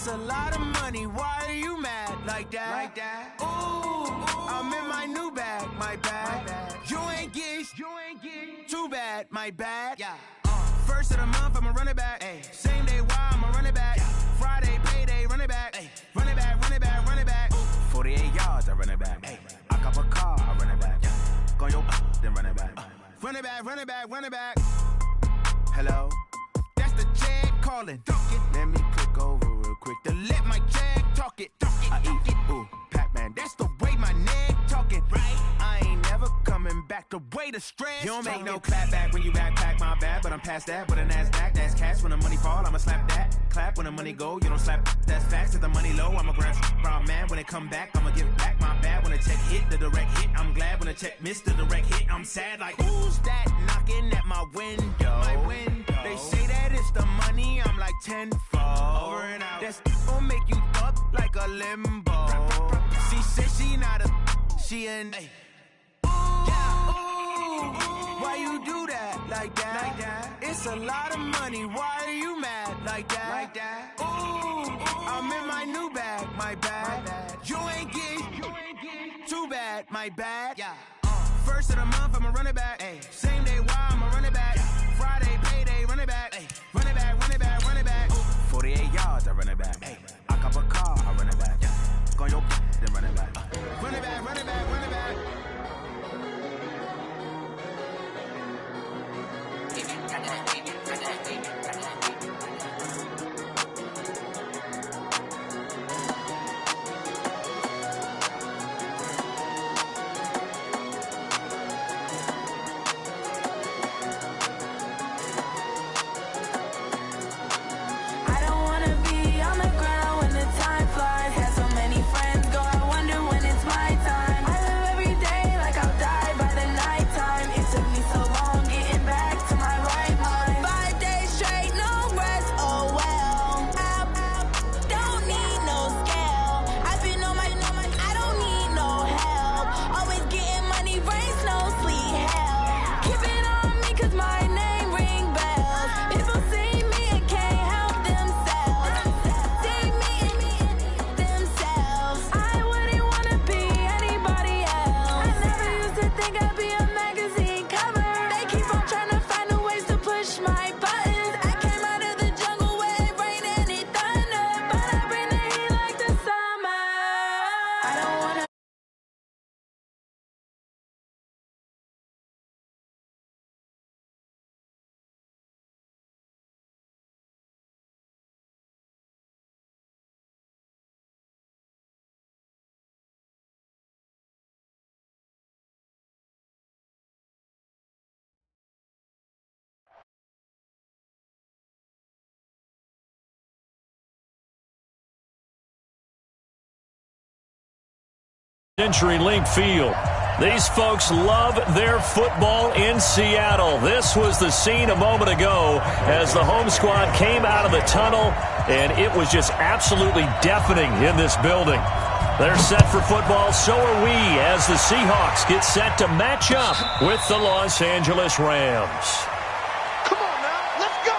It's a lot of money, why are you mad like that? Ooh, I'm in my new bag, my bad. You ain't get too bad, my bad. Yeah. First of the month, I'ma run it back. Ay. Same day, why I'ma run it back. Yeah. Friday, payday, run it back. Ay. Run it back, run it back, run it back. Ooh. 48 yards, I run it back. Ay. I cop a car, I run it back. Yeah. Go your then run it back. Run it back, run it back, run it back. Hello? That's the jag calling. Let me click over real quick to let my jag talk it. I eat it, ooh, Pac-Man. That's the way my neck talking. Right? I ain't never coming back the way the stress. You don't make no clap back when you backpack, my bad. But I'm past that with a NASDAQ. That's cash when the money fall, I'ma slap that. Clap when the money go, you don't slap. That's facts. If the money low, I'ma grab brown man. When it come back, I'ma give back my bad. When the check hit, the direct hit. I'm glad when the check missed the direct hit. I'm sad like, who's that knocking at my window? They say that it's the money, I'm like tenfold. Over and out. That's gon' make you up like a limbo. She said she not a, she an. Ooh, why you do that like that? It's a lot of money, why are you mad like that? Ooh, I'm in my new bag, my bad. You ain't get too bad, my bad. Yeah. First of the month, I'ma run it back. Ay. Same day, why I'ma run it back. Friday, payday, run it back. Ay. Run it back, run it back, run it back. Ooh. 48 yards, I run it back. Ay. I cop a car, I run it back. Yeah. Go your then run it back. Run it back, run it back, run it back. CenturyLink Field. These folks love their football in Seattle. This was the scene a moment ago as the home squad came out of the tunnel, and it was just absolutely deafening in this building. They're set for football, so are we, as the Seahawks get set to match up with the Los Angeles Rams. Come on now, let's go!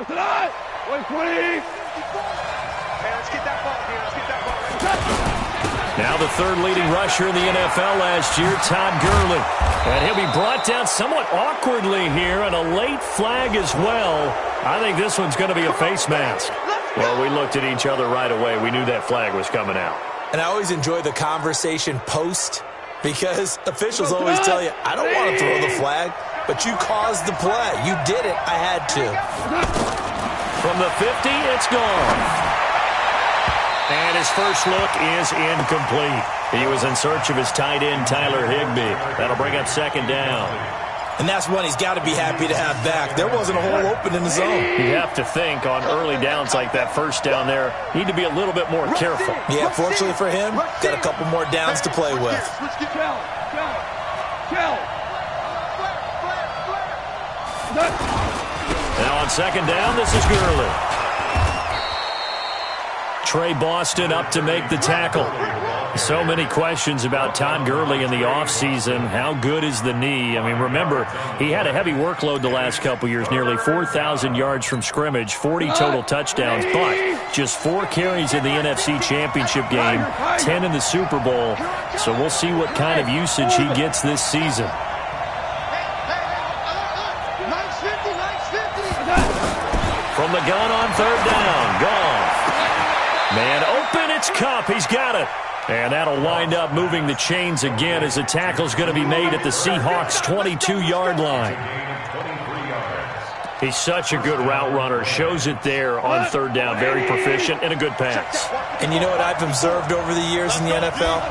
Tonight, 120. Hey, let's get that ball here. Let's get that ball. Now the third leading rusher in the NFL last year, Todd Gurley. And he'll be brought down somewhat awkwardly here, and a late flag as well. I think this one's going to be a face mask. Well, we looked at each other right away. We knew that flag was coming out. And I always enjoy the conversation post, because officials always tell you, I don't want to throw the flag, but you caused the play. You did it. I had to. From the 50, it's gone. And his first look is incomplete. He was in search of his tight end, Tyler Higbee. That'll bring up second down. And that's one he's got to be happy to have back. There wasn't a hole open in the zone. You have to think on early downs like that first down there, need to be a little bit more careful. Yeah, fortunately for him, got a couple more downs to play with. Now on second down, this is Gurley. Trey Boston up to make the tackle. So many questions about Todd Gurley in the offseason. How good is the knee? I mean, remember, he had a heavy workload the last couple years, nearly 4,000 yards from scrimmage, 40 total touchdowns, but just 4 carries in the NFC Championship game, 10 in the Super Bowl. So we'll see what kind of usage he gets this season. From the gun on third down, Goff. Man open, it's Kupp. He's got it. And that'll wind up moving the chains again as the tackle's going to be made at the Seahawks' 22-yard line. He's such a good route runner. Shows it there on third down. Very proficient and a good pass. And you know what I've observed over the years in the NFL?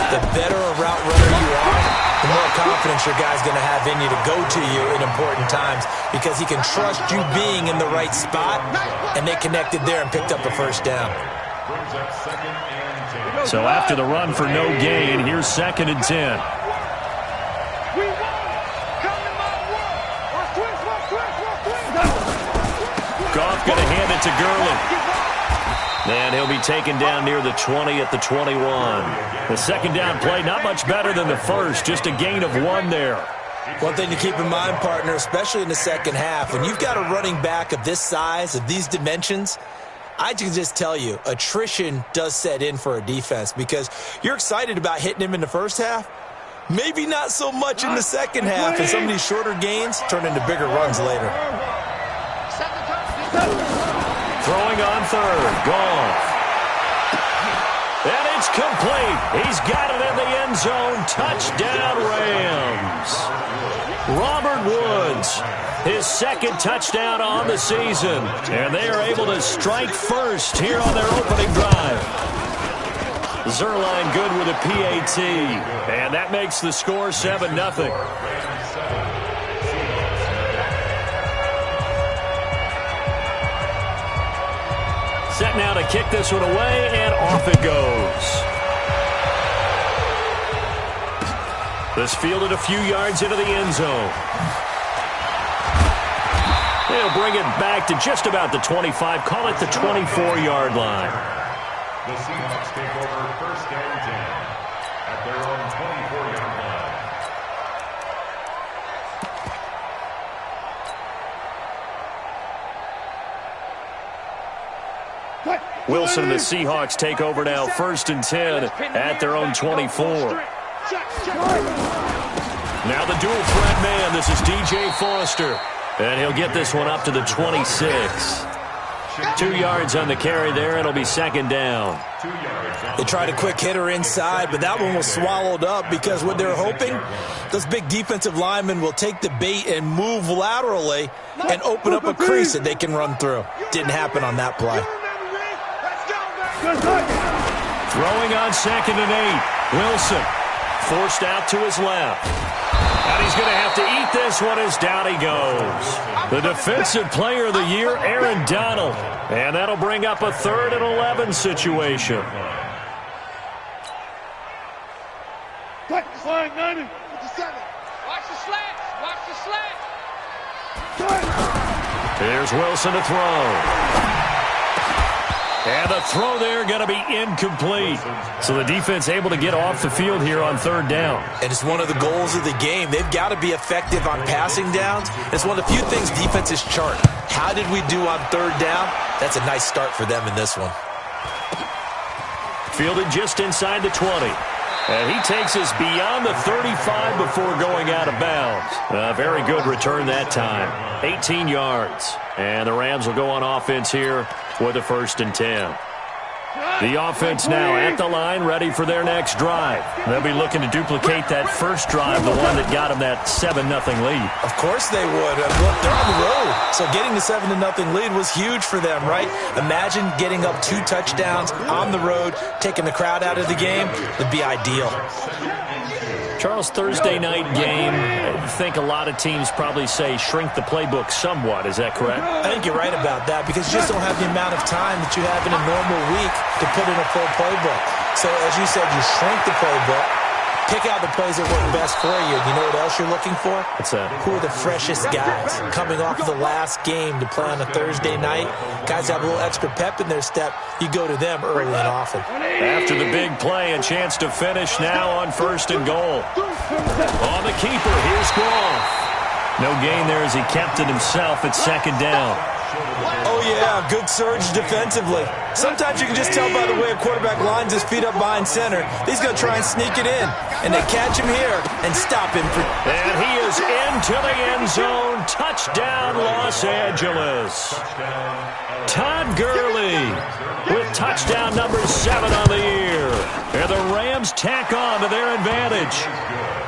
The better a route runner you are, the more confidence your guy's going to have in you to go to you in important times because he can trust you being in the right spot, and they connected there and picked up a first down. So after the run for no gain, here's 2nd and 10. Goff going to hand it to Gurley. And he'll be taken down near the 20 at the 21. The second down play, not much better than the first, just a gain of 1 there. One thing to keep in mind, partner, especially in the second half, when you've got a running back of this size, of these dimensions, I can just tell you, attrition does set in for a defense because you're excited about hitting him in the first half. Maybe not so much in the second half, and some of these shorter gains turn into bigger runs later. Throwing on third, Goff. And it's complete. He's got it in the end zone. Touchdown, Rams. Robert Woods, his 2nd touchdown on the season. And they are able to strike first here on their opening drive. Zerline good with a PAT. And that makes the score 7-0. Set now to kick this one away, and off it goes. This fielded a few yards into the end zone. They'll bring it back to just about the 25, call it the 24-yard line. The Seahawks take over 1st and 10 at their own 24-yard line. Wilson and the Seahawks take over now, 1st and 10 at their own 24. Now the dual threat man, this is DJ Foster. And he'll get this one up to the 26. 2 yards on the carry there, and it'll be 2nd down. They tried a quick hitter inside, but that one was swallowed up because what they're hoping, those big defensive linemen will take the bait and move laterally and open up a crease that they can run through. Didn't happen on that play. Throwing on 2nd and 8. Wilson forced out to his left. And he's going to have to eat this one as down he goes. The Defensive Player of the Year, Aaron Donald. And that'll bring up a 3rd and 11 situation. Flag 90. Watch the slants. Watch the slants. Here's Wilson to throw. And the throw there going to be incomplete. So the defense able to get off the field here on 3rd down. And it's one of the goals of the game. They've got to be effective on passing downs. It's one of the few things defenses chart. How did we do on 3rd down? That's a nice start for them in this one. Fielded just inside the 20. And he takes us beyond the 35 before going out of bounds. A very good return that time. 18 yards. And the Rams will go on offense here with a 1st and 10. The offense now at the line, ready for their next drive. They'll be looking to duplicate that first drive, the one that got them that 7-0 lead. Of course they would. Look, they're on the road. So getting the 7-0 lead was huge for them, right? Imagine getting up 2 touchdowns on the road, taking the crowd out of the game. Would be ideal. Charles, Thursday night game, I think a lot of teams probably say shrink the playbook somewhat. Is that correct? I think you're right about that because you just don't have the amount of time that you have in a normal week to put in a full playbook. So as you said, you shrink the playbook, Pick out the plays that work best for you. You know what else you're looking for? What's that? Who are the freshest guys coming off of the last game to play on a Thursday night? Guys have a little extra pep in their step. You go to them early and often. After the big play, a chance to finish now on 1st and goal. On the keeper, here's Goff. No gain there as he kept it himself at 2nd down. Oh, yeah, good surge defensively. Sometimes you can just tell by the way a quarterback lines his feet up behind center. He's going to try and sneak it in. And they catch him here and stop him. And he is into the end zone. Touchdown, Los Angeles. Todd Gurley with touchdown number 7 on the year. And the Rams tack on to their advantage.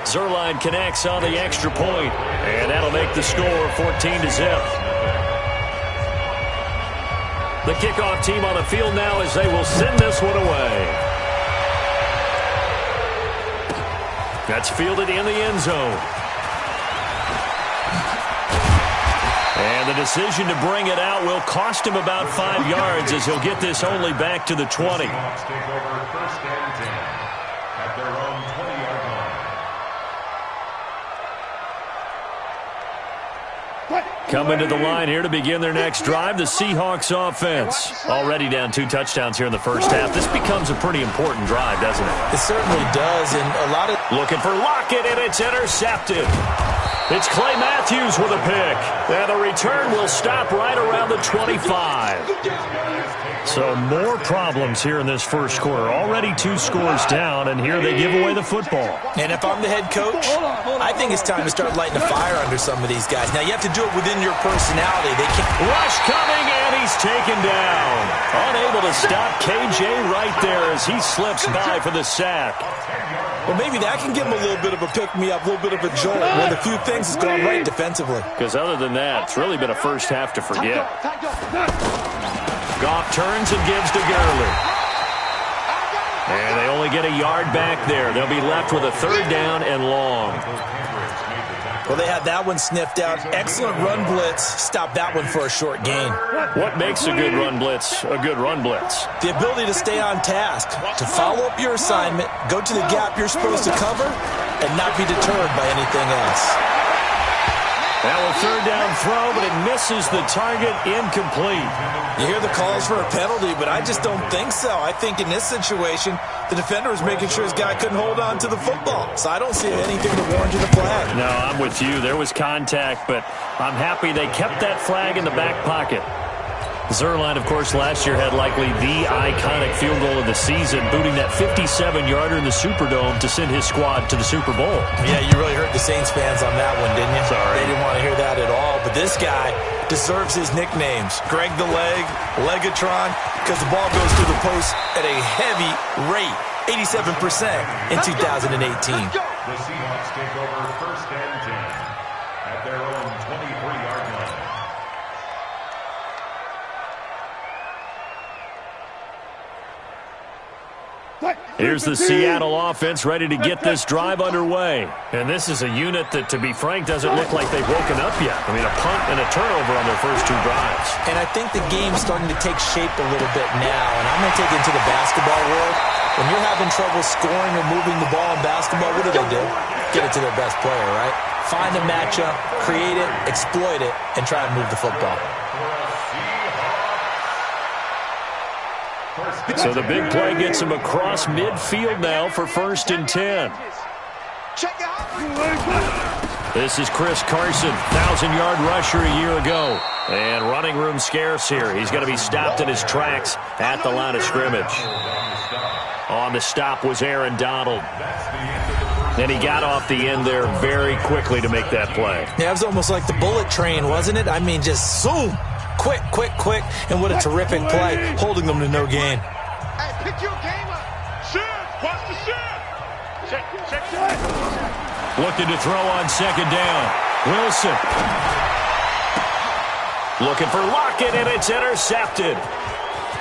Zuerlein connects on the extra point, and that'll make the score 14-0. The kickoff team on the field now as they will send this one away. That's fielded in the end zone. And the decision to bring it out will cost him about 5 yards as he'll get this only back to the 20. Coming to the line here to begin their next drive, the Seahawks offense. Already down 2 touchdowns here in the first half. This becomes a pretty important drive, doesn't it? It certainly does, and a lot of... Looking for Lockett, and it's intercepted. It's Clay Matthews with a pick. And the return will stop right around the 25. So more problems here in this first quarter. Already 2 scores down, and here they give away the football. And if I'm the head coach, I think it's time to start lighting a fire under some of these guys. Now, you have to do it within your personality. They can't... Rush coming, and he's taken down. Unable to stop KJ right there as he slips by for the sack. Well, maybe that can give him a little bit of a pick-me-up, a little bit of a jolt. One of the few things that's gone right defensively. Because other than that, it's really been a first half to forget. Goff turns and gives to Gurley. And they only get a yard back there. They'll be left with a 3rd down and long. Well, they had that one sniffed out. Excellent run blitz. Stop that one for a short gain. What makes a good run blitz a good run blitz? The ability to stay on task, to follow up your assignment, go to the gap you're supposed to cover, and not be deterred by anything else. Now a 3rd down throw, but it misses the target, incomplete. You hear the calls for a penalty, but I just don't think so. I think in this situation, the defender was making sure his guy couldn't hold on to the football. So I don't see anything to warrant the flag. No, I'm with you. There was contact, but I'm happy they kept that flag in the back pocket. Zuerlein, of course, last year had likely the iconic field goal of the season, booting that 57-yarder in the Superdome to send his squad to the Super Bowl. Yeah, you really hurt the Saints fans on that one, didn't you? Sorry. They didn't want to hear that at all. But this guy deserves his nicknames. Greg the Leg, Legatron, because the ball goes through the post at a heavy rate, 87% in 2018. The Seahawks take over 1st and 10 at their own 23-yard line. Here's the Seattle offense ready to get this drive underway. And this is a unit that, to be frank, doesn't look like they've woken up yet. I mean, a punt and a turnover on their first 2 drives. And I think the game's starting to take shape a little bit now. And I'm going to take it into the basketball world. When you're having trouble scoring or moving the ball in basketball, what do? Get it to their best player, right? Find a matchup, create it, exploit it, and try and move the football. So the big play gets him across midfield now for 1st and 10. This is Chris Carson, 1,000-yard rusher a year ago. And running room scarce here. He's going to be stopped in his tracks at the line of scrimmage. On the stop was Aaron Donald. And he got off the end there very quickly to make that play. Yeah, it was almost like the bullet train, wasn't it? I mean, just zoom. Quick, quick, quick. And what a terrific play, holding them to no gain. Hey, pick your game up. Shift. Watch the shift. Check. Looking to throw on 2nd down. Wilson. Looking for Lockett, and it's intercepted.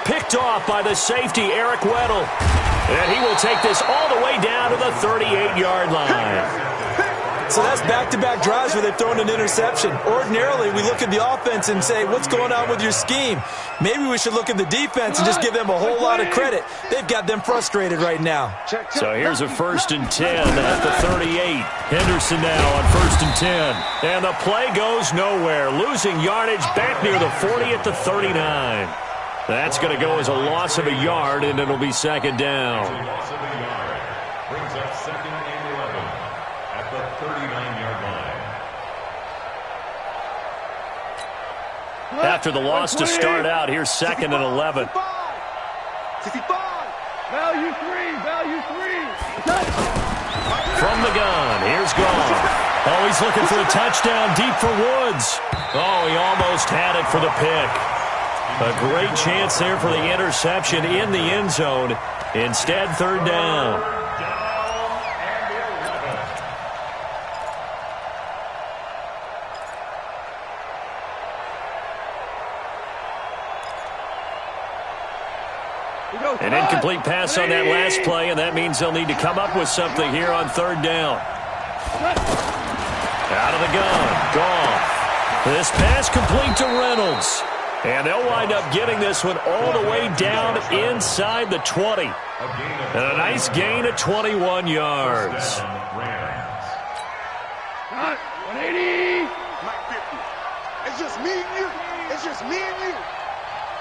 Picked off by the safety, Eric Weddle. And he will take this all the way down to the 38-yard line. So that's back-to-back drives where they've thrown an interception. Ordinarily, we look at the offense and say, what's going on with your scheme? Maybe we should look at the defense and just give them a whole lot of credit. They've got them frustrated right now. So here's a 1st and 10 at the 38. Henderson now on 1st and 10. And the play goes nowhere. Losing yardage back near the 40 at the 39. That's going to go as a loss of a yard, and it'll be 2nd down. Loss of a yard. Brings up 2nd and 11 at the 39-yard line. After the loss to start out, here's 2nd and 11. Value three. From the gun, here's Gone. Oh, he's looking for a touchdown deep for Woods. Oh, he almost had it for the pick. A great chance there for the interception in the end zone. Instead, 3rd down. An incomplete pass on that last play, and that means they'll need to come up with something here on 3rd down. Out of the gun, Gone. This pass complete to Reynolds. And they'll wind up getting this one all the way down inside the 20. And a nice gain of 21 yards. 180. Mike 50. It's just me and you. It's just me and you.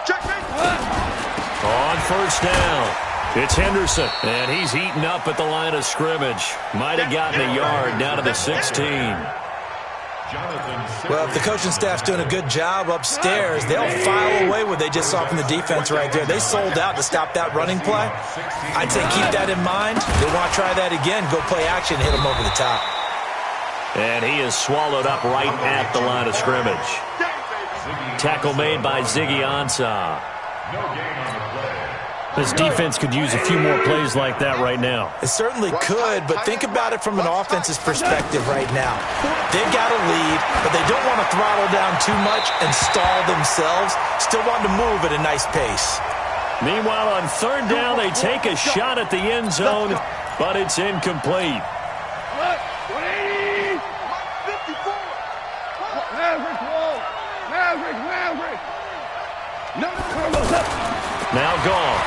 Check me. On 1st down, it's Henderson. And he's eaten up at the line of scrimmage. Might have gotten a yard down to the 16. Well, if the coaching staff's doing a good job upstairs, they'll file away what they just saw from the defense right there. They sold out to stop that running play. I'd say keep that in mind. They want to try that again. Go play action, hit them over the top. And he is swallowed up right at the line of scrimmage. Tackle made by Ziggy Ansah. No gain on the play. This defense could use a few more plays like that right now. It certainly could, but think about it from an offense's perspective right now. They've got a lead, but they don't want to throttle down too much and stall themselves. Still want to move at a nice pace. Meanwhile, on 3rd down, they take a shot at the end zone, but it's incomplete. 180. 54. Maverick. No. Now Gone.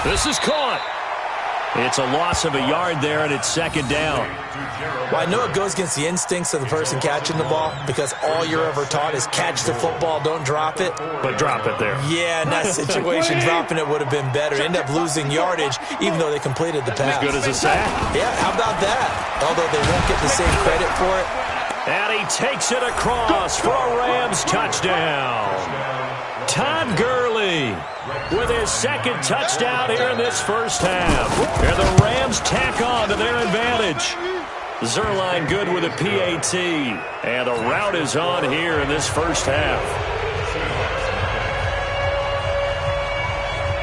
This is caught. It's a loss of a yard there, and it's 2nd down. Well, I know it goes against the instincts of the person catching the ball because all you're ever taught is catch the football, don't drop it. But drop it there. Yeah, in that situation, dropping it would have been better. End up losing yardage, even though they completed the pass. As good as a sack. Yeah, how about that? Although they won't get the same credit for it. And he takes it across for a Rams touchdown. Todd Gurley with his 2nd touchdown here in this 1st half. And the Rams tack on to their advantage. Zerline good with a PAT. And the route is on here in this 1st half.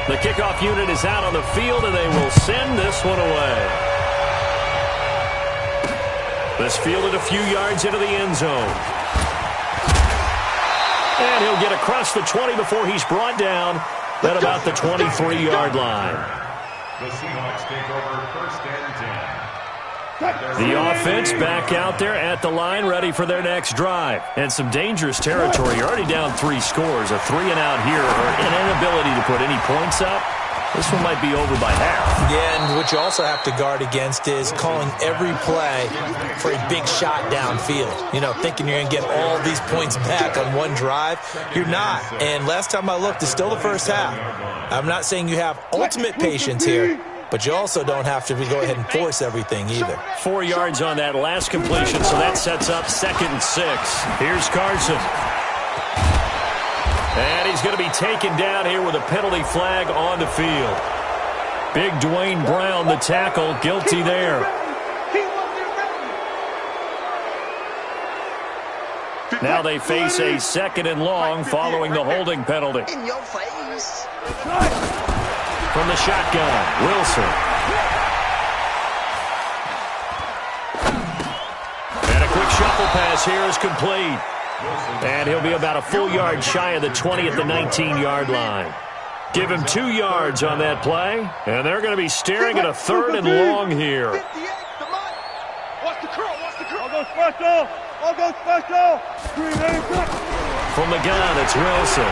The kickoff unit is out on the field, and they will send this one away. This fielded a few yards into the end zone. And he'll get across the 20 before he's brought down at about the 23-yard line. The Seahawks take over 1st and 10. The offense back out there at the line, ready for their next drive. And some dangerous territory. You're already down 3 scores. A 3-and-out here, or an inability to put any points up. This one might be over by half. Yeah, and what you also have to guard against is calling every play for a big shot downfield. You know, thinking you're going to get all these points back on one drive. You're not. And last time I looked, it's still the 1st half. I'm not saying you have ultimate patience here, but you also don't have to go ahead and force everything either. 4 yards on that last completion, so that sets up 2nd and 6. Here's Carson. And he's going to be taken down here with a penalty flag on the field. Big Dwayne Brown, the tackle, guilty there. Now they face a 2nd and long following the holding penalty. In your face. From the shotgun, Wilson. And a quick shuffle pass here is complete. And he'll be about a full yard shy of the 20 at the 19-yard line. Give him 2 yards on that play, and they're going to be staring at a 3rd and long here. Watch the curl, watch the curl. I'll go special. I'll go special. From the gun, it's Wilson.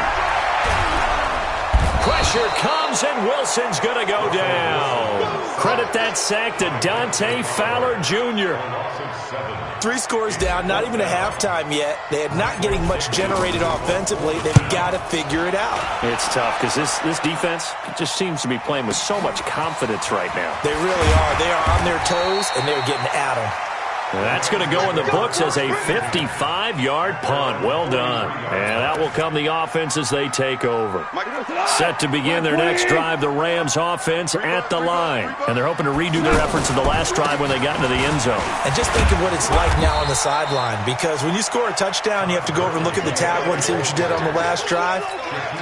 Pressure comes, and Wilson's going to go down. Credit that sack to Dante Fowler Jr. 3 scores down, not even a halftime yet. They are not getting much generated offensively. They've got to figure it out. It's tough because this defense just seems to be playing with so much confidence right now. They really are. They are on their toes, and they're getting at them. That's going to go in the books as a 55-yard punt. Well done. And that will come the offense as they take over. Set to begin their next drive, the Rams offense at the line. And they're hoping to redo their efforts in the last drive when they got into the end zone. And just think of what it's like now on the sideline, because when you score a touchdown, you have to go over and look at the table and see what you did on the last drive.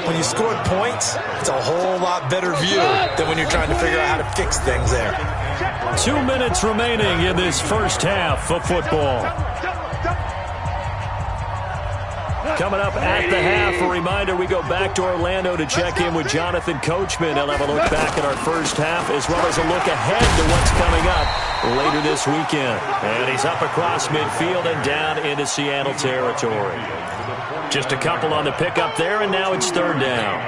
When you scored points, it's a whole lot better view than when you're trying to figure out how to fix things there. 2 minutes remaining in this first half of football. Coming up at the half, a reminder, we go back to Orlando to check in with Jonathan Coachman. He'll have a look back at our first half as well as a look ahead to what's coming up later this weekend. And he's up across midfield and down into Seattle territory. Just a couple on the pickup there, and now it's third down.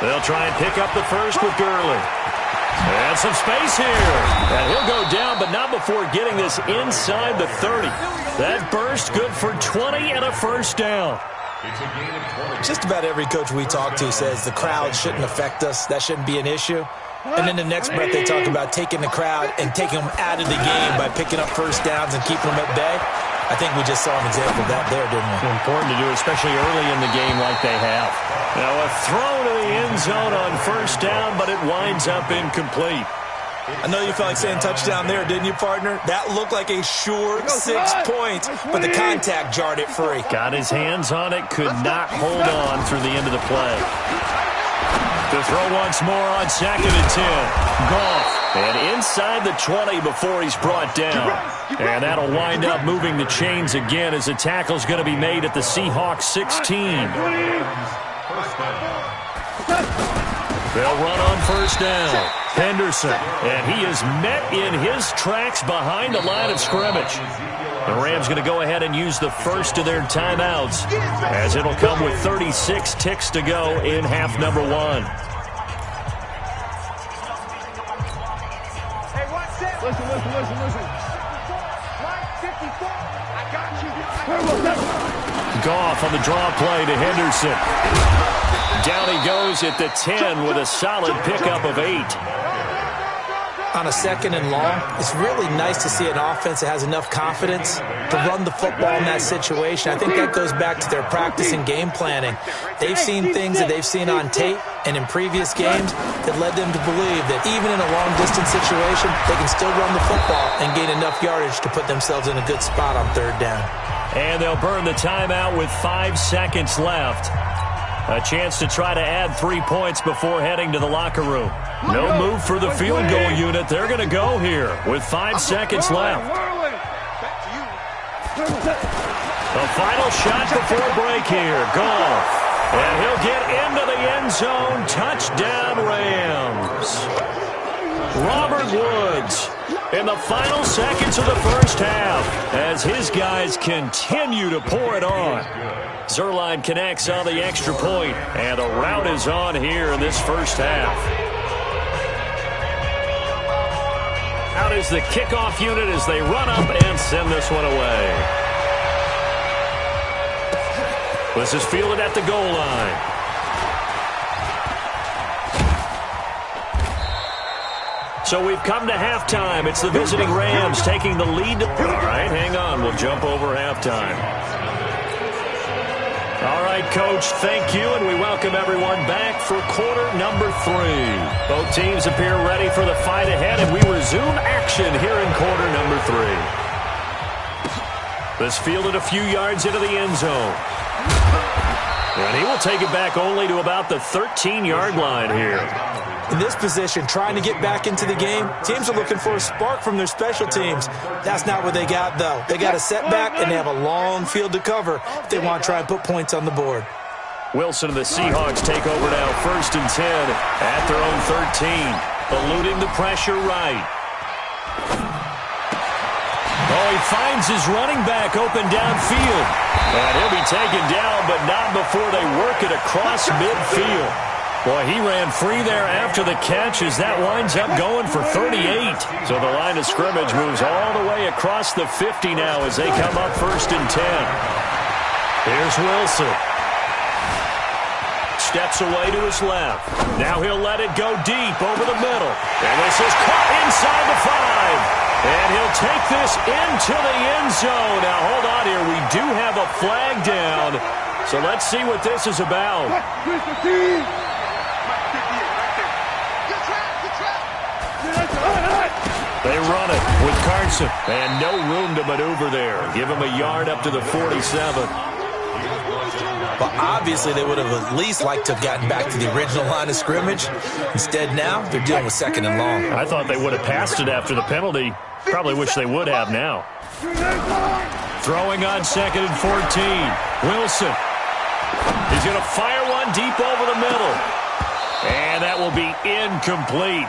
They'll try and pick up the first with Gurley. And some space here. And he'll go down, but not before getting this inside the 30. That burst good for 20 and a first down. Just about every coach we talk to says the crowd shouldn't affect us. That shouldn't be an issue. And then the next breath they talk about taking the crowd and taking them out of the game by picking up first downs and keeping them at bay. I think we just saw an example of that there, didn't we? Important to do, especially early in the game like they have. Now a throw to the end zone on first down, but it winds up incomplete. I know you felt like saying touchdown there, didn't you, partner? That looked like a sure 6 points, but the contact jarred it free. Got his hands on it, could not hold on through the end of the play. To throw once more on 2nd and 10. Goff. And inside the 20 before he's brought down. And that'll wind up moving the chains again as the tackle's going to be made at the Seahawks 16. They'll run on first down. Henderson. And he is met in his tracks behind the line of scrimmage. The Rams going to go ahead and use the first of their timeouts as it'll come with 36 ticks to go in half number 1. Listen. Line 54. I got you. Goff on the draw play to Henderson. Down he goes at the 10 with a solid pickup of 8. On a 2nd and long, it's really nice to see an offense that has enough confidence to run the football in that situation. I think that goes back to their practice and game planning. They've seen things that they've seen on tape and in previous games that led them to believe that even in a long-distance situation, they can still run the football and gain enough yardage to put themselves in a good spot on third down. And they'll burn the timeout with 5 seconds left. A chance to try to add 3 points before heading to the locker room. No move for the field goal unit. They're going to go here with 5 seconds left. The final shot before break here. Goff. And he'll get into the end zone. Touchdown, Rams. Robert Woods in the final seconds of the first half as his guys continue to pour it on. Zerline connects on the extra point, and the rout is on here in this first half. Out is the kickoff unit as they run up and send this one away. This is fielded at the goal line. So we've come to halftime. It's the visiting Rams taking the lead. All right, hang on. We'll jump over halftime. All right, Coach, thank you, and we welcome everyone back for quarter number 3. Both teams appear ready for the fight ahead, and we resume action here in quarter number 3. This fielded a few yards into the end zone. And he will take it back only to about the 13-yard line here. In this position, trying to get back into the game, teams are looking for a spark from their special teams. That's not what they got, though. They got a setback, and they have a long field to cover if they want to try and put points on the board. Wilson and the Seahawks take over now, 1st and 10 at their own 13. Eluding the pressure right. Oh, he finds his running back open downfield. And he'll be taken down, but not before they work it across midfield. Boy, he ran free there after the catch as that winds up going for 38. So the line of scrimmage moves all the way across the 50 now as they come up 1st and 10. Here's Wilson. Steps away to his left. Now he'll let it go deep over the middle. And this is caught inside the 5. And he'll take this into the end zone. Now, hold on here. We do have a flag down. So let's see what this is about. They run it with Carson. And no room to maneuver there. Give him a yard up to the 47. Well, obviously, they would have at least liked to have gotten back to the original line of scrimmage. Instead, now, they're dealing with 2nd and long. I thought they would have passed it after the penalty. Probably wish they would have now. Throwing on 2nd and 14. Wilson. He's going to fire one deep over the middle. And that will be incomplete.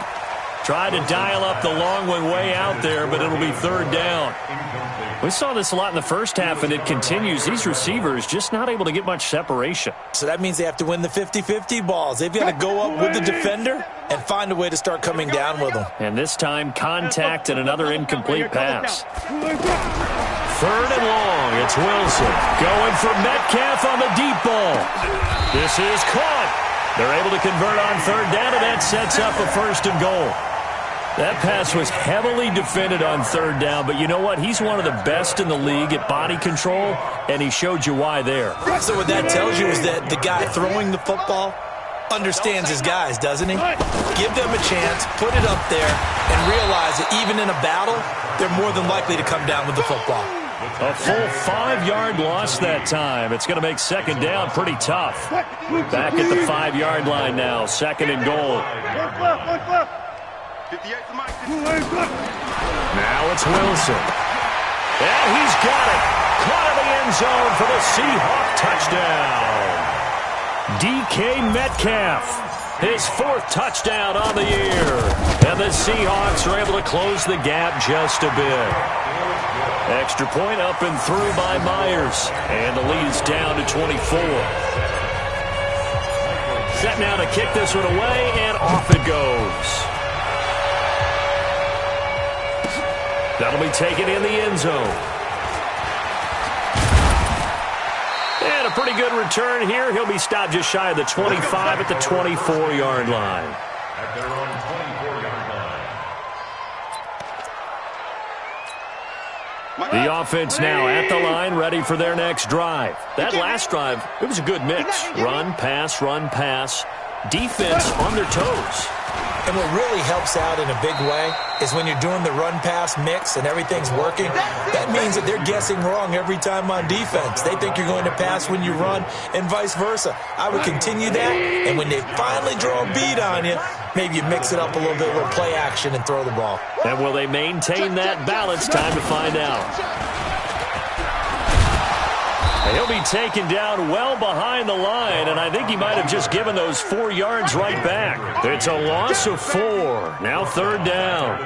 Tried to dial up the long one way out there, but it'll be 3rd down. We saw this a lot in the first half, and it continues. These receivers just not able to get much separation. So that means they have to win the 50-50 balls. They've got to go up with the defender and find a way to start coming down with them. And this time, contact and another incomplete pass. 3rd and long. It's Wilson going for Metcalf on the deep ball. This is caught. They're able to convert on 3rd down, and that sets up a 1st and goal. That pass was heavily defended on 3rd down, but you know what? He's one of the best in the league at body control, and he showed you why there. So what that tells you is that the guy throwing the football understands his guys, doesn't he? Give them a chance, put it up there, and realize that even in a battle, they're more than likely to come down with the football. A full 5-yard loss that time. It's going to make 2nd down pretty tough. Back at the 5-yard line now, 2nd and goal. Now it's Wilson. And he's got it. Caught in the end zone for the Seahawk touchdown. DK Metcalf, his 4th touchdown on the year. And the Seahawks are able to close the gap just a bit. Extra point up and through by Myers. And the lead is down to 24. Set now to kick this one away, and off it goes. That'll be taken in the end zone. And a pretty good return here. He'll be stopped just shy of the 25 at the 24-yard line. At their own 24-yard line. The offense now at the line, ready for their next drive. That last drive, it was a good mix. Run, pass, defense on their toes. And what really helps out in a big way is when you're doing the run-pass mix and everything's working, that means that they're guessing wrong every time on defense. They think you're going to pass when you run and vice versa. I would continue that, and when they finally draw a beat on you, maybe you mix it up a little bit, a little play action, and throw the ball. And will they maintain that balance? Time to find out. He'll be taken down well behind the line, and I think he might have just given those 4 yards right back. It's a loss of 4. Now 3rd down.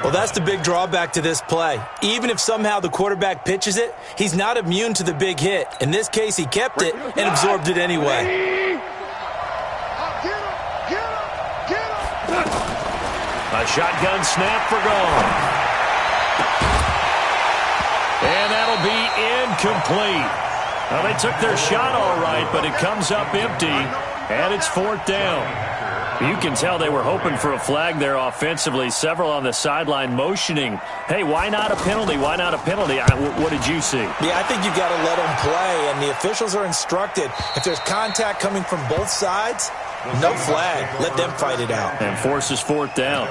Well, that's the big drawback to this play. Even if somehow the quarterback pitches it, he's not immune to the big hit. In this case, he kept it and absorbed it anyway. A shotgun snap for gone. And that'll be incomplete. Well, they took their shot all right, but it comes up empty, and it's 4th down. You can tell they were hoping for a flag there offensively. Several on the sideline motioning, hey, why not a penalty? Why not a penalty? What did you see? Yeah, I think you've got to let them play, and the officials are instructed. If there's contact coming from both sides, no flag. Let them fight it out. And forces 4th down.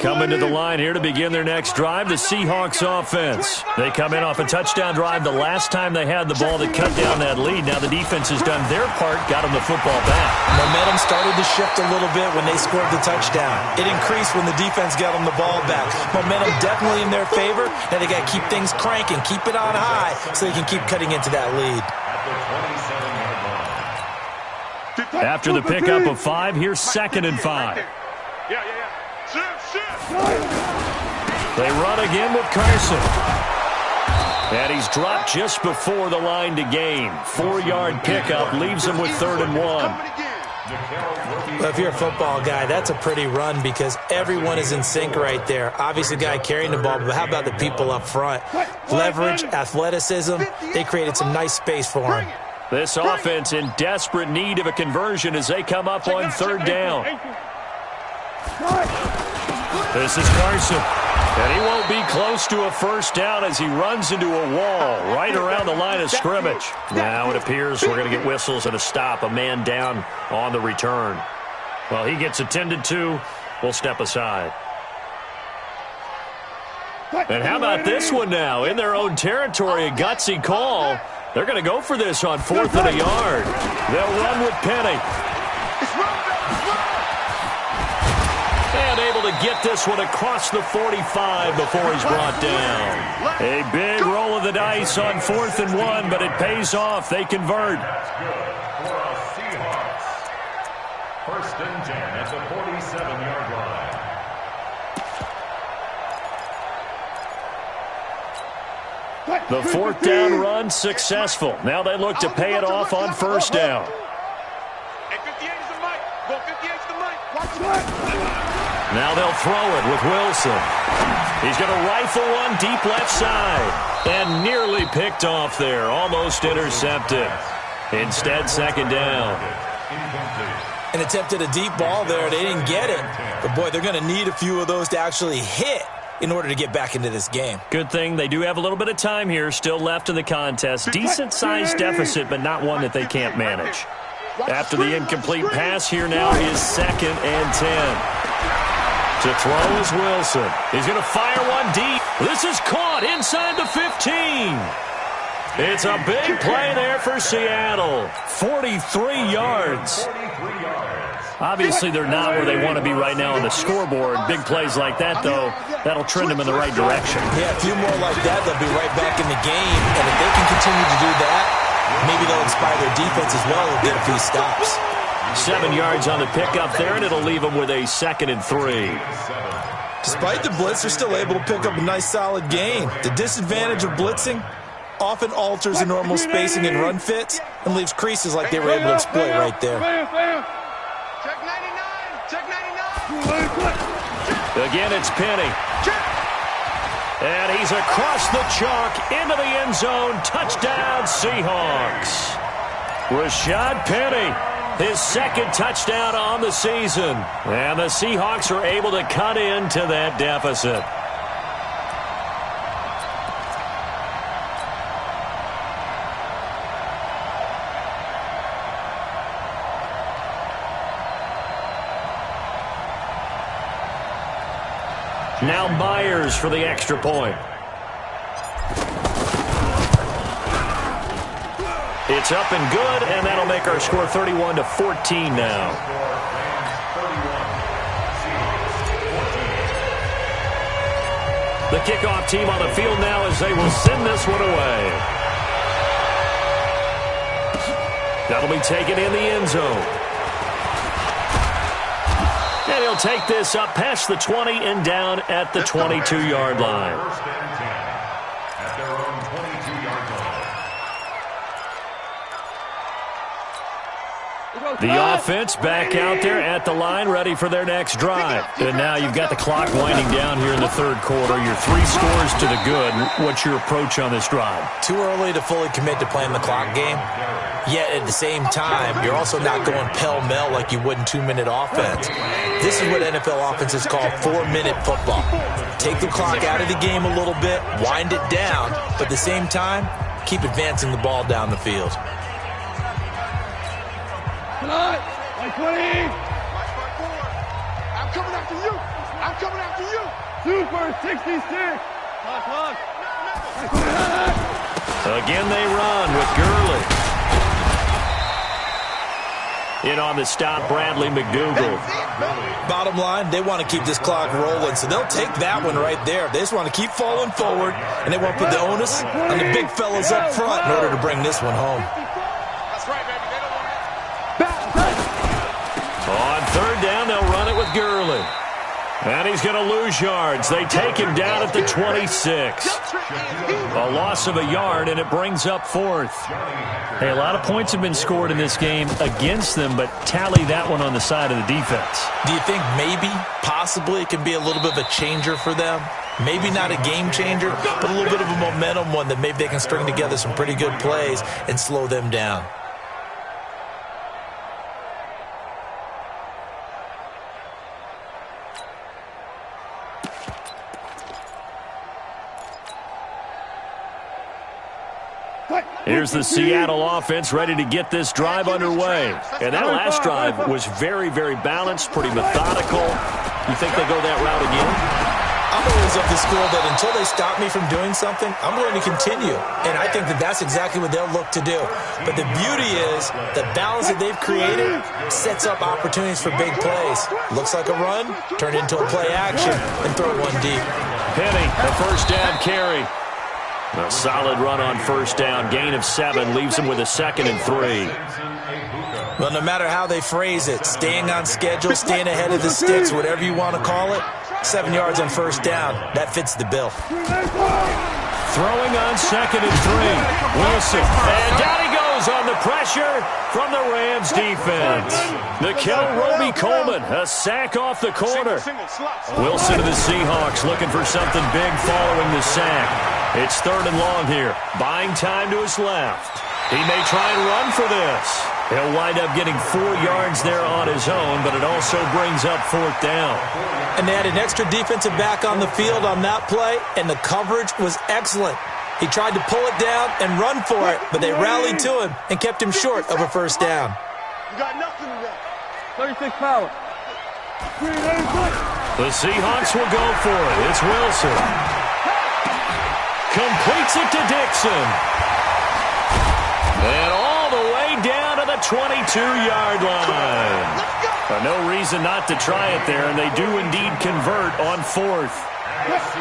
Coming to the line here to begin their next drive, the Seahawks offense. They come in off a touchdown drive the last time they had the ball that cut down that lead. Now the defense has done their part, got them the football back. Momentum started to shift a little bit when they scored the touchdown. It increased when the defense got them the ball back. Momentum definitely in their favor. Now they got to keep things cranking, keep it on high so they can keep cutting into that lead. After the pickup of 5, here's 2nd and 5. They run again with Carson. And he's dropped just before the line to gain. 4-yard pickup leaves him with 3rd and 1. Well, if you're a football guy, that's a pretty run because everyone is in sync right there. Obviously, the guy carrying the ball, but how about the people up front? Leverage, athleticism, they created some nice space for him. This offense in desperate need of a conversion as they come up on 3rd down. This is Carson. And he won't be close to a first down as he runs into a wall right around the line of scrimmage. Now it appears we're going to get whistles and a stop. A man down on the return. Well, he gets attended to. We'll step aside. And how about this one now? In their own territory, a gutsy call. They're going to go for this on 4th and a yard. They'll run with Penny. And able to get this one across the 45 before he's brought down. A big roll of the dice on 4th and 1, but it pays off. They convert. First and 10 at the 47-yard line. The 4th down run successful. Now they look to pay it off on 1st down. Now they'll throw it with Wilson. He's going to rifle one deep left side. And nearly picked off there. Almost intercepted. Instead, 2nd down. And attempted a deep ball there. They didn't get it. But, boy, they're going to need a few of those to actually hit in order to get back into this game. Good thing they do have a little bit of time here still left in the contest. Decent-sized deficit, but not one that they can't manage. After the incomplete pass, here now is 2nd and 10. To throw is Wilson. He's going to fire one deep. This is caught inside the 15. It's a big play there for Seattle. 43 yards. Obviously, they're not where they want to be right now on the scoreboard. Big plays like that, though, that'll trend them in the right direction. Yeah, a few more like that, they'll be right back in the game. And if they can continue to do that, maybe they'll inspire their defense as well and get a few stops. 7 yards on the pickup there, and it'll leave them with a 2nd and 3. Despite the blitz, they're still able to pick up a nice, solid gain. The disadvantage of blitzing often alters the normal spacing and run fits and leaves creases like they were able to exploit right there. Check 99. Check 99. Again, it's Penny. And he's across the chalk into the end zone. Touchdown, Seahawks. Rashad Penny, his 2nd touchdown on the season. And the Seahawks are able to cut into that deficit. Now Myers for the extra point. It's up and good, and that'll make our score 31-14 now. The kickoff team on the field now as they will send this one away. That'll be taken in the end zone. And he'll take this up past the 20 and down at the 22-yard line. First and 10 at their own 22-yard line. The offense back out there at the line, ready for their next drive. And now you've got the clock winding down here in the 3rd quarter. You're 3 scores to the good. What's your approach on this drive? Too early to fully commit to playing the clock game. Yet at the same time, you're also not going pell-mell like you would in 2-minute offense. This is what NFL offenses call 4-minute football. Take the clock out of the game a little bit, wind it down, but at the same time, keep advancing the ball down the field. I'm coming after you. I'm coming after you. Super 66. Clock. Again they run with Gurley. In on the stop, Bradley McDougal. Bottom line, they want to keep this clock rolling, so they'll take that one right there. They just want to keep falling forward, and they want to put the onus on the big fellas up front in order to bring this one home. That's right, baby. They don't want it. On third down, they'll run it with Gurley. And he's going to lose yards. They take him down at the 26. A loss of a yard, and it brings up fourth. Hey, a lot of points have been scored in this game against them, but tally that one on the side of the defense. Do you think maybe, possibly, it can be a little bit of a changer for them? Maybe not a game changer, but a little bit of a momentum one that maybe they can string together some pretty good plays and slow them down. Here's the Seattle offense ready to get this drive underway. And that last drive was very, very balanced, pretty methodical. You think they go that route again? I'm always of the school that until they stop me from doing something, I'm going to continue. And I think that that's exactly what they'll look to do. But the beauty is the balance that they've created sets up opportunities for big plays. Looks like a run, turn into a play action, and throw one deep. Penny, the first down carry. A solid run on first down. Gain of 7 leaves him with a 2nd and 3. Well, no matter how they phrase it, staying on schedule, staying ahead of the sticks, whatever you want to call it, 7 yards on first down, that fits the bill. Throwing on 2nd and 3. Wilson. And down he goes on the pressure from the Rams defense. Nikel Roby-Coleman, a sack off the corner. Wilson to the Seahawks looking for something big following the sack. It's 3rd and long here. Buying time to his left. He may try and run for this. He'll wind up getting 4 yards there on his own, but it also brings up 4th down. And they had an extra defensive back on the field on that play, and the coverage was excellent. He tried to pull it down and run for it, but they rallied to him and kept him short of a first down. You got nothing to that. 36 power. The Seahawks will go for it. It's Wilson. Completes it to Dixon. And all the way down to the 22-yard line. No reason not to try it there, and they do indeed convert on 4th.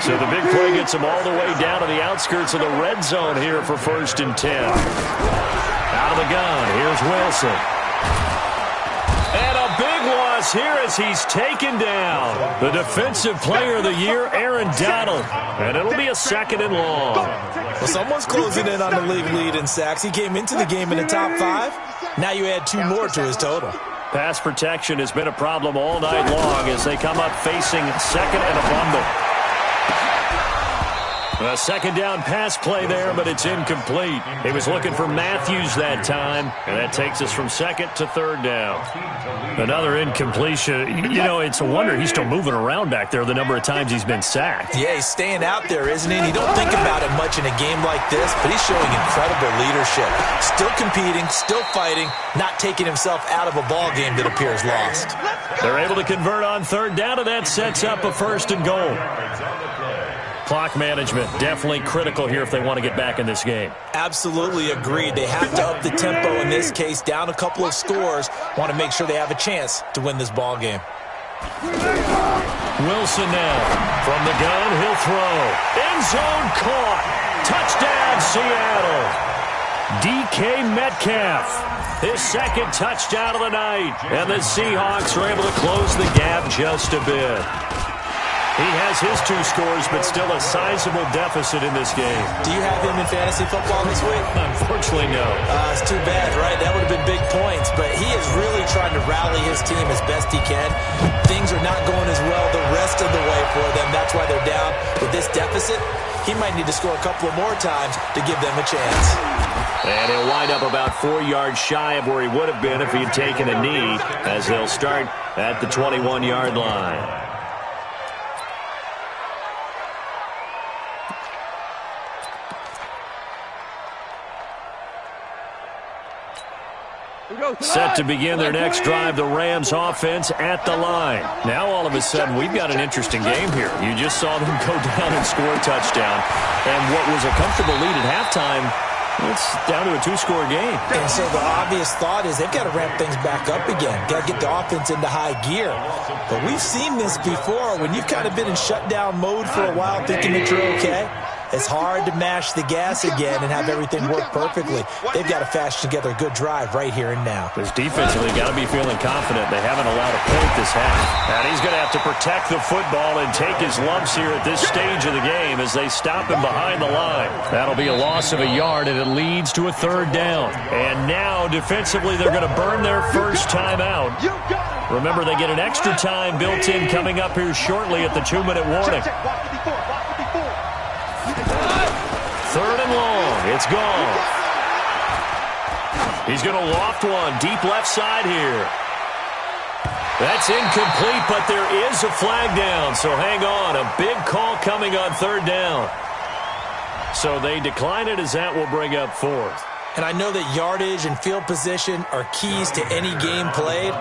So the big play gets them all the way down to the outskirts of the red zone here for 1st and 10. Out of the gun, here's Wilson. And a big loss here as he's taken down. The defensive player of the year, Aaron Donald. And it'll be a 2nd and long. Well, someone's closing in on the league lead in sacks. He came into the game in the top 5. Now you add 2 more to his total. Pass protection has been a problem all night long as they come up facing 2nd and a bundle. A 2nd down pass play there, but it's incomplete. He was looking for Matthews that time, and that takes us from 2nd to 3rd down. Another incompletion. You know, it's a wonder he's still moving around back there the number of times he's been sacked. Yeah, he's staying out there, isn't he? And you don't think about it much in a game like this, but he's showing incredible leadership. Still competing, still fighting, not taking himself out of a ball game that appears lost. They're able to convert on 3rd down, and that sets up a 1st and goal. Clock management, definitely critical here if they want to get back in this game. Absolutely agreed. They have to up the tempo in this case, down a couple of scores. Want to make sure they have a chance to win this ball game. Wilson now. From the gun, he'll throw. End zone caught. Touchdown, Seattle. DK Metcalf. His 2nd touchdown of the night. And the Seahawks are able to close the gap just a bit. He has his 2 scores, but still a sizable deficit in this game. Do you have him in fantasy football this week? Unfortunately, no. It's too bad, right? That would have been big points, but he is really trying to rally his team as best he can. Things are not going as well the rest of the way for them. That's why they're down. With this deficit, he might need to score a couple of more times to give them a chance. And he'll wind up about 4 yards shy of where he would have been if he had taken a knee, as they'll start at the 21-yard line. Set to begin their next drive, the Rams offense at the line. Now all of a sudden we've got an interesting game here. You just saw them go down and score a touchdown. And what was a comfortable lead at halftime, it's down to a two-score game. And so the obvious thought is they've got to ramp things back up again. Got to get the offense into high gear. But we've seen this before. When you've kind of been in shutdown mode for a while thinking that you're okay, it's hard to mash the gas again and have everything work perfectly. They've got to fashion together a good drive right here and now. This defensively got to be feeling confident. They haven't allowed a point this half. And he's going to have to protect the football and take his lumps here at this stage of the game as they stop him behind the line. That'll be a loss of a yard, and it leads to a third down. And now, defensively, they're going to burn their first time out. Remember, they get an extra time built in coming up here shortly at the 2-minute warning. Third and long. It's gone. He's going to loft one deep left side here. That's incomplete, but there is a flag down, so hang on. A big call coming on third down. So they decline it as that will bring up fourth. And I know that yardage and field position are keys to any game played,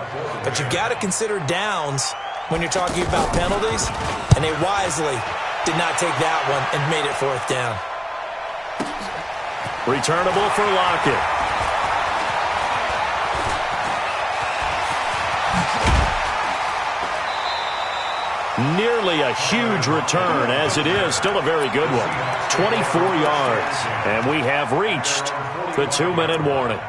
but you've got to consider downs when you're talking about penalties, and they wisely did not take that one and made it fourth down. Returnable for Lockett. Nearly a huge return, as it is still a very good one. 24 yards, and we have reached the 2-minute warning.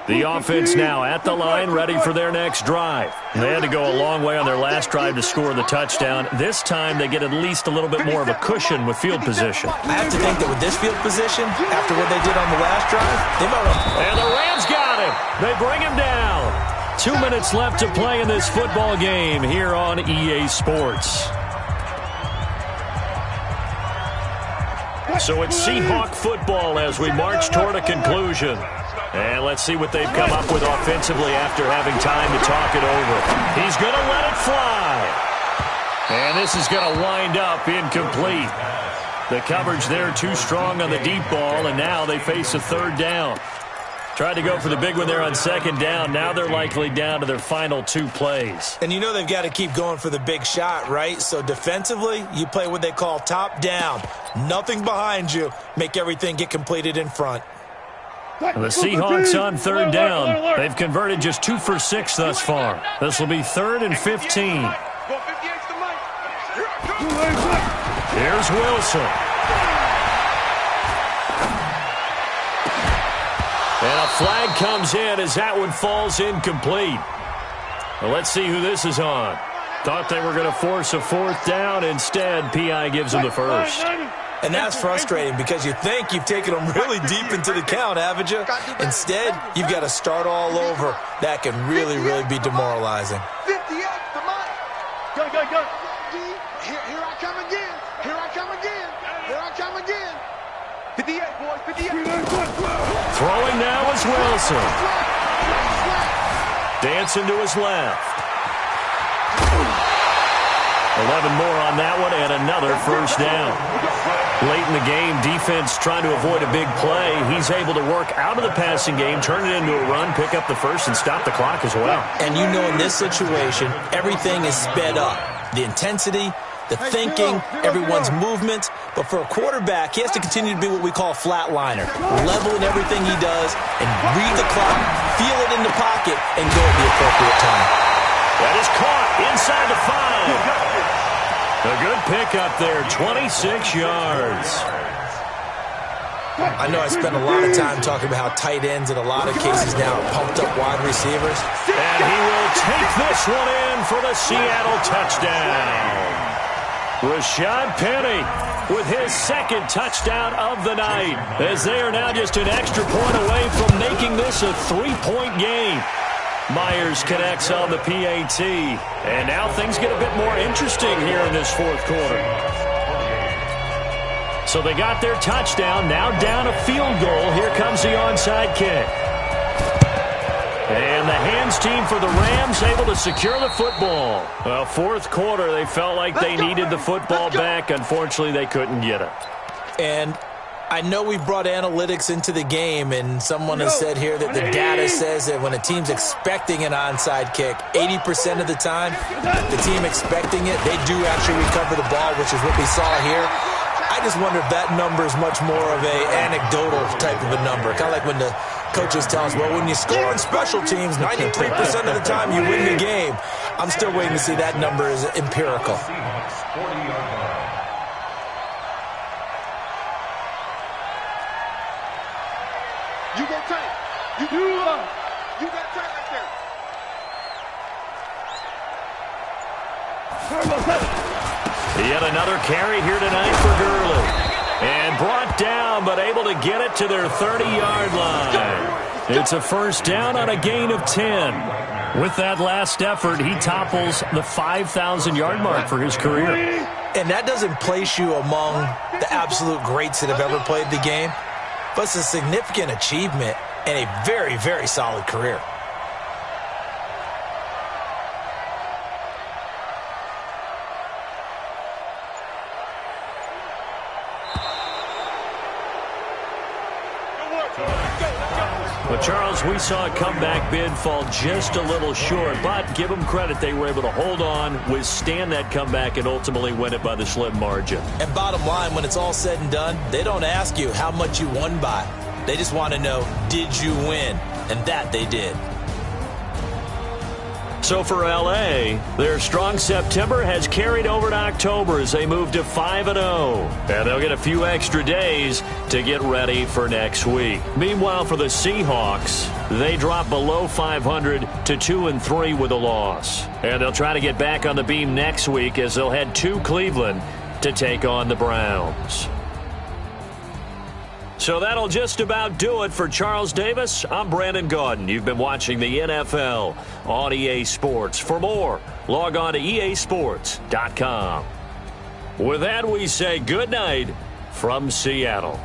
The offense now at the line, ready for their next drive. They had to go a long way on their last drive to score the touchdown. This time they get at least a little bit more of a cushion with field position. I have to think that with this field position, after what they did on the last drive, they might have... And the Rams got him. They bring him down. 2 minutes left to play in this football game here on EA Sports. So it's Seahawk football as we march toward a conclusion. And let's see what they've come up with offensively after having time to talk it over. He's going to let it fly. And this is going to wind up incomplete. The coverage there too strong on the deep ball, and now they face a third down. Tried to go for the big one there on second down. Now they're likely down to their final 2 plays. And you know they've got to keep going for the big shot, right? So defensively, you play what they call top down. Nothing behind you. Make everything get completed in front. The Seahawks on third down. They've converted just 2 for 6 thus far. This will be 3rd and 15. Here's Wilson. And a flag comes in as that one falls incomplete. Well, let's see who this is on. Thought they were going to force a fourth down. Instead, P.I. gives them the first. And that's frustrating because you think you've taken them really deep into the count, haven't you? Instead, you've got to start all over. That can really, really be demoralizing. 58, come on. Go. Here I come again. Here I come again. Here I come again. 58, boys, 58. Throwing now is Wilson. Dancing to his left. 11 more on that one and another first down. Late in the game, defense trying to avoid a big play. He's able to work out of the passing game, turn it into a run, pick up the first, and stop the clock as well. And you know in this situation, everything is sped up. The intensity, the thinking, everyone's movement. But for a quarterback, he has to continue to be what we call a flatliner. Level in everything he does and read the clock, feel it in the pocket, and go at the appropriate time. That is caught inside the 5. A good pickup there, 26 yards. I know I spent a lot of time talking about how tight ends in a lot of cases now are pumped up wide receivers. And he will take this one in for the Seattle touchdown. Rashad Penny with his second touchdown of the night, as they are now just an extra point away from making this a 3-point game. Myers connects on the PAT, and now things get a bit more interesting here in this fourth quarter. So they got their touchdown, now down a field goal. Here comes the onside kick. And the hands team for the Rams able to secure the football. Well, fourth quarter, they felt like they needed the football back. Unfortunately, they couldn't get it. And I know we brought analytics into the game, and someone has said here that the data says that when a team's expecting an onside kick, 80% of the time, the team expecting it, they do actually recover the ball, which is what we saw here. I just wonder if that number is much more of a anecdotal type of a number. Kind of like when the coaches tell us, well, when you score on special teams, 93% of the time you win the game. I'm still waiting to see that number is empirical. You go tight. You got tight right there. Yet another carry here tonight for Gurley. And brought down, but able to get it to their 30-yard line. It's a first down on a gain of 10. With that last effort, he topples the 5,000-yard mark for his career. And that doesn't place you among the absolute greats that have ever played the game, but it's a significant achievement and a very, very solid career. But, Charles, we saw a comeback bid fall just a little short, but give them credit. They were able to hold on, withstand that comeback, and ultimately win it by the slim margin. And bottom line, when it's all said and done, they don't ask you how much you won by. They just want to know, did you win? And that they did. So for L.A., their strong September has carried over to October as they move to 5-0. And they'll get a few extra days to get ready for next week. Meanwhile, for the Seahawks, they drop below 500 to 2-3 with a loss. And they'll try to get back on the beam next week as they'll head to Cleveland to take on the Browns. So that'll just about do it for Charles Davis. I'm Brandon Gaudin. You've been watching the NFL on EA Sports. For more, log on to easports.com. With that, we say good night from Seattle.